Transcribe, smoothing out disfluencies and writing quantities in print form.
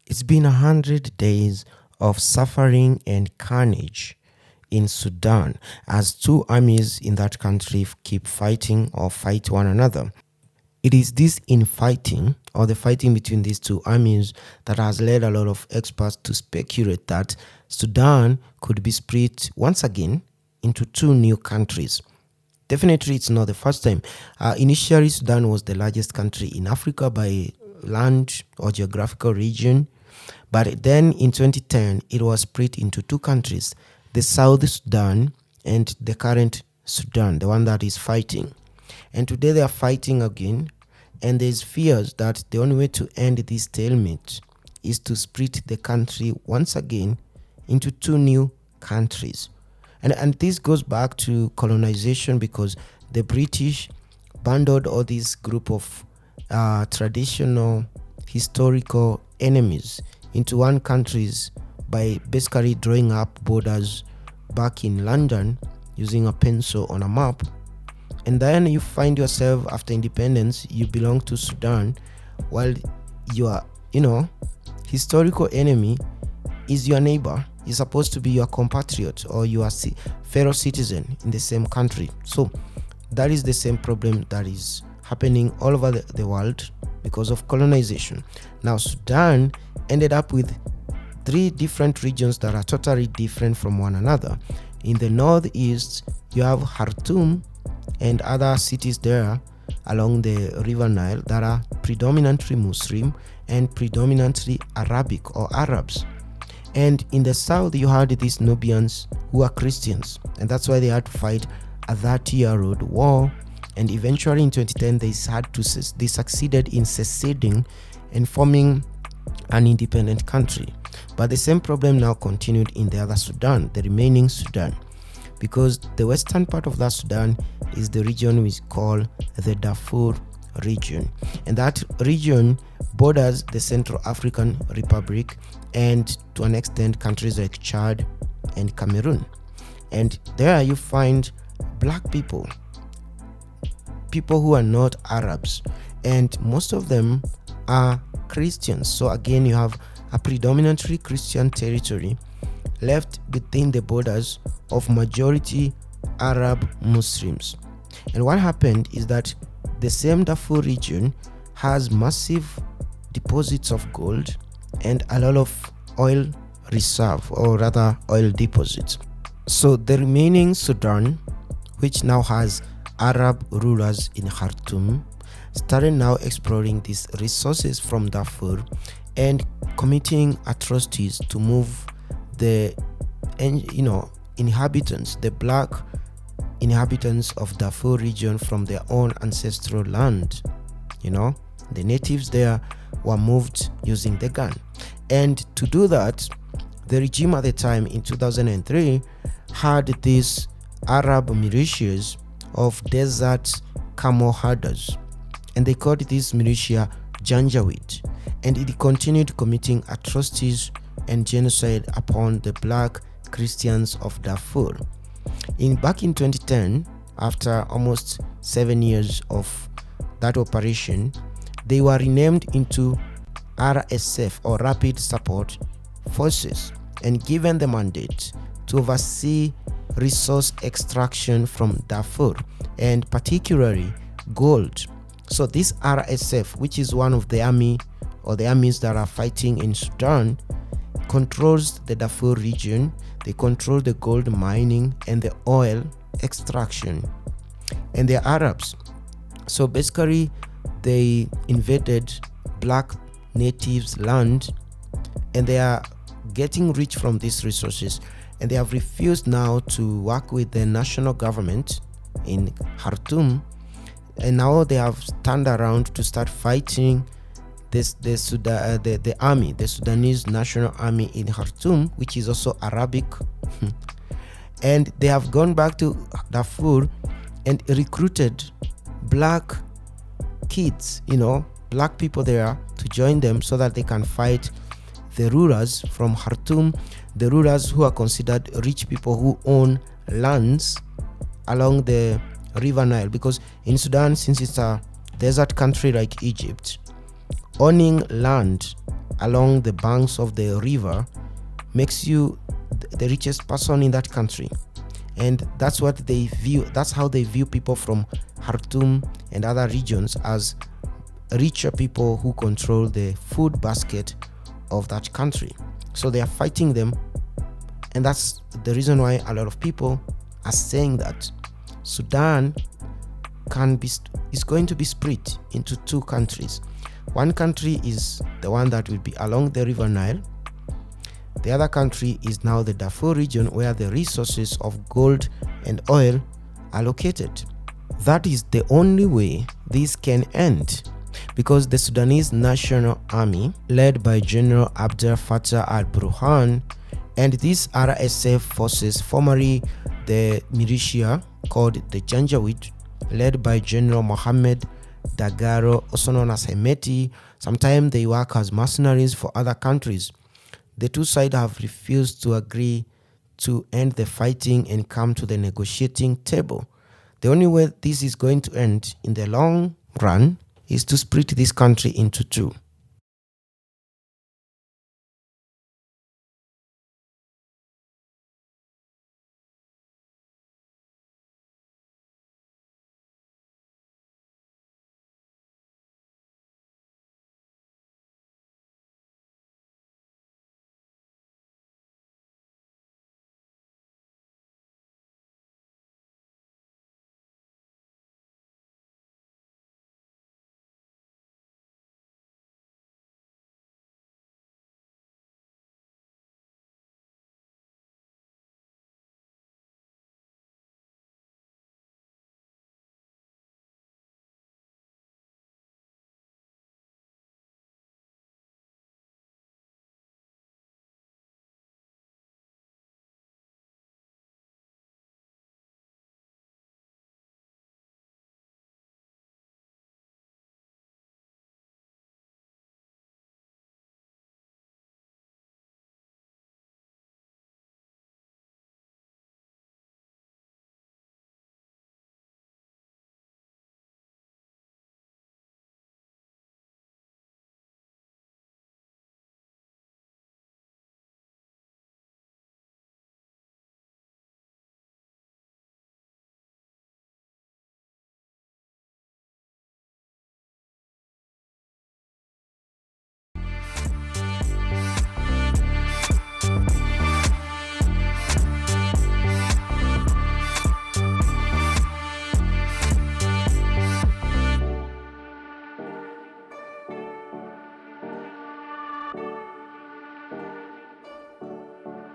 It's been 100 days of suffering and carnage in Sudan as two armies in that country keep fighting or fight one another. It is this infighting or the fighting between these two armies that has led a lot of experts to speculate that Sudan could be split once again into two new countries. Definitely, it's not the first time. Initially, Sudan was the largest country in Africa by land or geographical region. But then in 2010, it was split into two countries, the South Sudan and the current Sudan, the one that is fighting. And today they are fighting again. And there's fears that the only way to end this stalemate is to split the country once again into two new countries. And this goes back to colonization because the British bundled all this group of traditional historical enemies into one countries by basically drawing up borders back in London using a pencil on a map. And then you find yourself after independence, you belong to Sudan, while your, historical enemy is your neighbor. Is supposed to be your compatriot or your fellow citizen in the same country. So that is the same problem that is happening all over the world because of colonization. Now Sudan ended up with three different regions that are totally different from one another. In the northeast, you have Khartoum and other cities there along the River Nile that are predominantly Muslim and predominantly Arabic or Arabs. And in the south, you had these Nubians who are Christians, and that's why they had to fight a 30-year-old war. And eventually in 2010, they succeeded in seceding and forming an independent country. But the same problem now continued in the other Sudan, the remaining Sudan, because the western part of that Sudan is the region we call the Darfur region. And that region borders the Central African Republic and to an extent countries like Chad and Cameroon. And there you find black people who are not Arabs, and most of them are Christians. So again, you have a predominantly Christian territory left within the borders of majority Arab Muslims. And what happened is that the same Darfur region has massive deposits of gold and a lot of oil reserve, or rather oil deposits. So the remaining Sudan, which now has Arab rulers in Khartoum, started now exploring these resources from Darfur and committing atrocities to move the inhabitants, the black inhabitants of Darfur region from their own ancestral land. The natives there were moved using the gun. And to do that, the regime at the time in 2003 had these Arab militias of desert camel herders, and they called this militia Janjaweed, and it continued committing atrocities and genocide upon the black Christians of Darfur. Back in 2010, after almost 7 years of that operation, they were renamed into RSF, or Rapid Support Forces, and given the mandate to oversee resource extraction from Darfur, and particularly gold. So this RSF, which is one of the armies that are fighting in Sudan, controls the Darfur region. They control the gold mining and the oil extraction. And they're Arabs. So basically, they invaded black natives' land, and they are getting rich from these resources. And they have refused now to work with the national government in Khartoum. And now they have turned around to start fighting the Sudanese National Army in Khartoum, which is also Arabic. And they have gone back to Darfur and recruited black kids, black people there to join them so that they can fight the rulers from Khartoum, the rulers who are considered rich people who own lands along the River Nile. Because in Sudan, since it's a desert country like Egypt, owning land along the banks of the river makes you the richest person in that country. And that's what they view, that's how they view people from Khartoum and other regions, as richer people who control the food basket of that country. So they are fighting them, and that's the reason why a lot of people are saying that Sudan is going to be split into two countries. One country is the one that will be along the river Nile. The other country is now the Darfur region, where the resources of gold and oil are located. That is the only way this can end, because the Sudanese National Army, led by General Abdel Fattah al-Burhan, and these RSF forces, formerly the militia called the Janjaweed, led by General Mohammed Dagalo, also known as Hemeti. Sometimes they work as mercenaries for other countries. The two sides have refused to agree to end the fighting and come to the negotiating table. The only way this is going to end in the long run is to split this country into two.